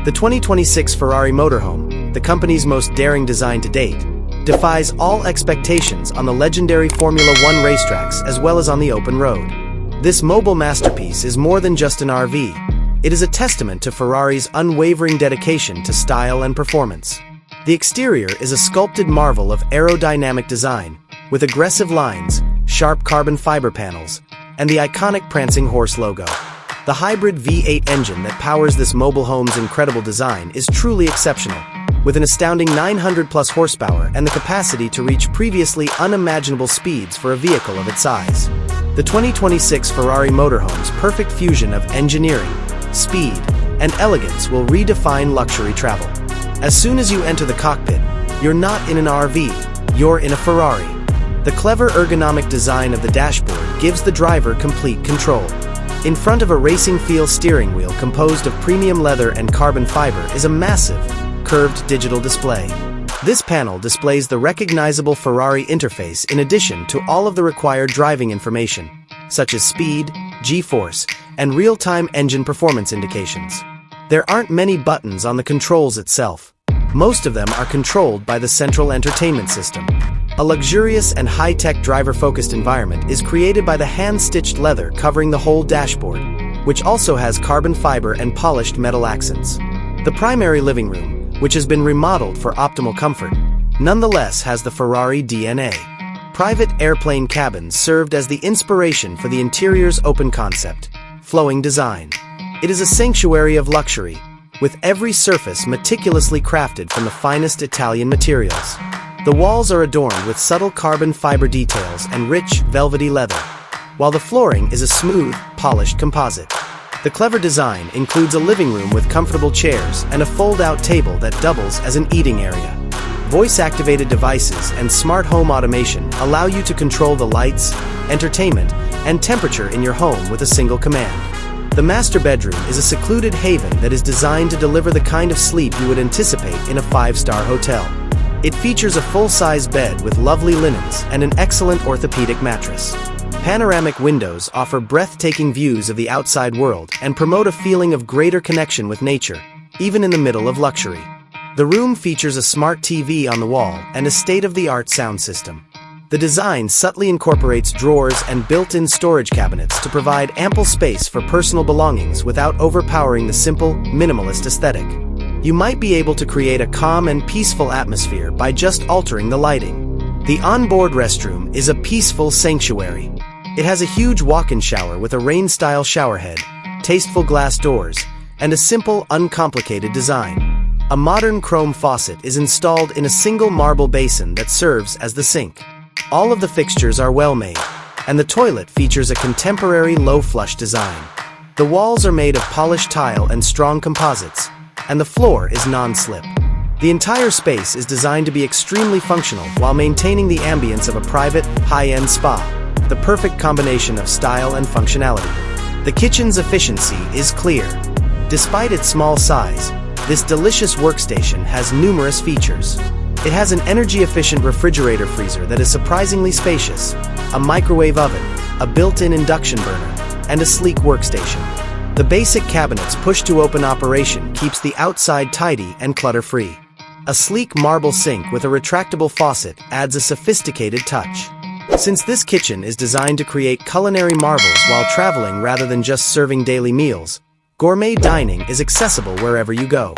The 2026 Ferrari Motorhome, the company's most daring design to date, defies all expectations on the legendary Formula One racetracks as well as on the open road. This mobile masterpiece is more than just an RV. It is a testament to Ferrari's unwavering dedication to style and performance. The exterior is a sculpted marvel of aerodynamic design, with aggressive lines, sharp carbon fiber panels, and the iconic Prancing Horse logo. The hybrid V8 engine that powers this mobile home's incredible design is truly exceptional, with an astounding 900+ horsepower and the capacity to reach previously unimaginable speeds for a vehicle of its size. The 2026 Ferrari Motorhome's perfect fusion of engineering, speed, and elegance will redefine luxury travel. As soon as you enter the cockpit, you're not in an RV, you're in a Ferrari. The clever ergonomic design of the dashboard gives the driver complete control. In front of a racing-feel steering wheel composed of premium leather and carbon fiber is a massive, curved digital display. This panel displays the recognizable Ferrari interface in addition to all of the required driving information, such as speed, G-force, and real-time engine performance indications. There aren't many buttons on the controls itself. Most of them are controlled by the central entertainment system. A luxurious and high-tech driver-focused environment is created by the hand-stitched leather covering the whole dashboard, which also has carbon fiber and polished metal accents. The primary living room, which has been remodeled for optimal comfort, nonetheless has the Ferrari DNA. Private airplane cabins served as the inspiration for the interior's open concept, flowing design. It is a sanctuary of luxury, with every surface meticulously crafted from the finest Italian materials. The walls are adorned with subtle carbon fiber details and rich, velvety leather, while the flooring is a smooth, polished composite. The clever design includes a living room with comfortable chairs and a fold-out table that doubles as an eating area. Voice-activated devices and smart home automation allow you to control the lights, entertainment, and temperature in your home with a single command. The master bedroom is a secluded haven that is designed to deliver the kind of sleep you would anticipate in a 5-star hotel. It features a full-size bed with lovely linens and an excellent orthopedic mattress. Panoramic windows offer breathtaking views of the outside world and promote a feeling of greater connection with nature, even in the middle of luxury. The room features a smart TV on the wall and a state-of-the-art sound system. The design subtly incorporates drawers and built-in storage cabinets to provide ample space for personal belongings without overpowering the simple, minimalist aesthetic. You might be able to create a calm and peaceful atmosphere by just altering the lighting. The onboard restroom is a peaceful sanctuary. It has a huge walk-in shower with a rain-style showerhead, tasteful glass doors, and a simple, uncomplicated design. A modern chrome faucet is installed in a single marble basin that serves as the sink. All of the fixtures are well made, and the toilet features a contemporary low-flush design. The walls are made of polished tile and strong composites, and the floor is non-slip. The entire space is designed to be extremely functional while maintaining the ambience of a private, high-end spa, the perfect combination of style and functionality. The kitchen's efficiency is clear. Despite its small size, this delicious workstation has numerous features. It has an energy-efficient refrigerator freezer that is surprisingly spacious, a microwave oven, a built-in induction burner, and a sleek workstation. The basic cabinet's push-to-open operation keeps the outside tidy and clutter-free. A sleek marble sink with a retractable faucet adds a sophisticated touch. Since this kitchen is designed to create culinary marvels while traveling rather than just serving daily meals, gourmet dining is accessible wherever you go.